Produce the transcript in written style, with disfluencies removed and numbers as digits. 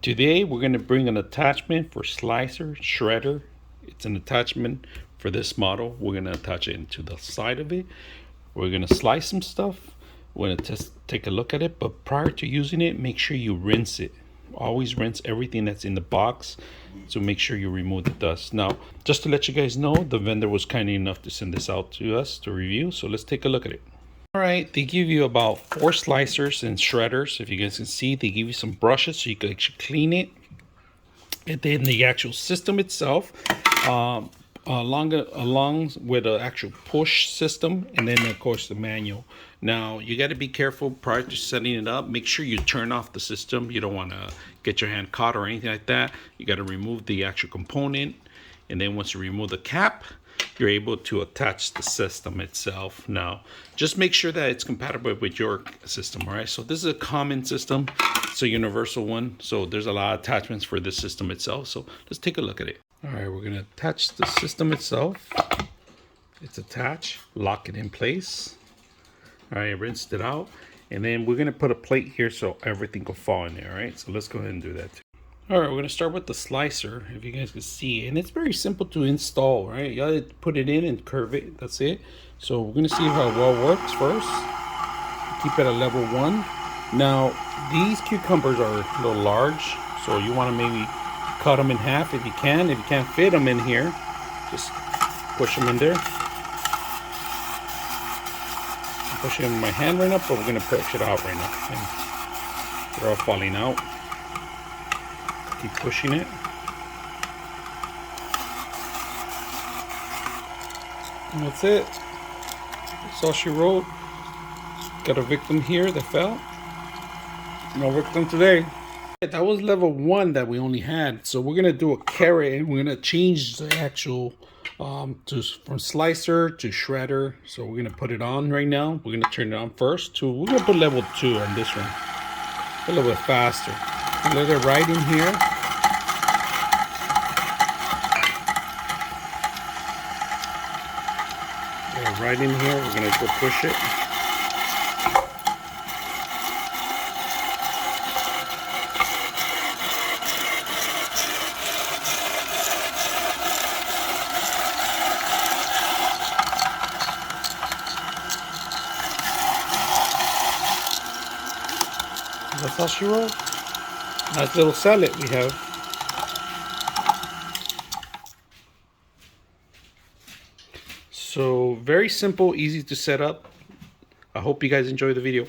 Today we're going to bring an attachment for slicer, shredder. It's an attachment for this model. We're going to attach it into the side of it. We're going to slice some stuff. We're going to just take a look at it, but prior to using it, make sure you rinse it. Always rinse everything that's in the box, so make sure you remove the dust. Now, just to let you guys know, the vendor was kind enough to send this out to us to review, so let's take a look at it. All right, they give you about 4 slicers and shredders. If you guys can see, they give you some brushes so you can actually clean it. And then the actual system itself, along with the actual push system, and then of course the manual. Now you got to be careful prior to setting it up. Make sure you turn off the system. You don't want to get your hand caught or anything like that. You got to remove the actual component, and then once you remove the cap, you're able to attach the system itself. Now, just make sure that it's compatible with your system, all right? So this is a common system. It's a universal one. So there's a lot of attachments for this system itself. So let's take a look at it. All right, we're gonna attach the system itself. It's attached, lock it in place. All right, rinsed it out. And then we're gonna put a plate here so everything will fall in there, all right? So let's go ahead and do that too. All right, we're gonna start with the slicer, if you guys can see, and it's very simple to install, right? You gotta put it in and curve it, that's it. So we're gonna see how it well works first. Keep it at level 1. Now, these cucumbers are a little large, so you wanna maybe cut them in half if you can. If you can't fit them in here, just push them in there. I'm pushing in my hand right now, but we're gonna push it out right now. And they're all falling out. Keep pushing it. And that's it. That's all she wrote. Got a victim here that fell. No victim today. That was level 1 that we only had. So we're gonna do a carrot, and we're gonna change the actual from slicer to shredder. So we're gonna put it on right now. We're gonna turn it on first. We're gonna put level 2 on this one. A little bit faster. Let it right in here. Right in here, we're gonna go push it. That's how she rolls. Nice little salad we have. So very simple, easy to set up. I hope you guys enjoy the video.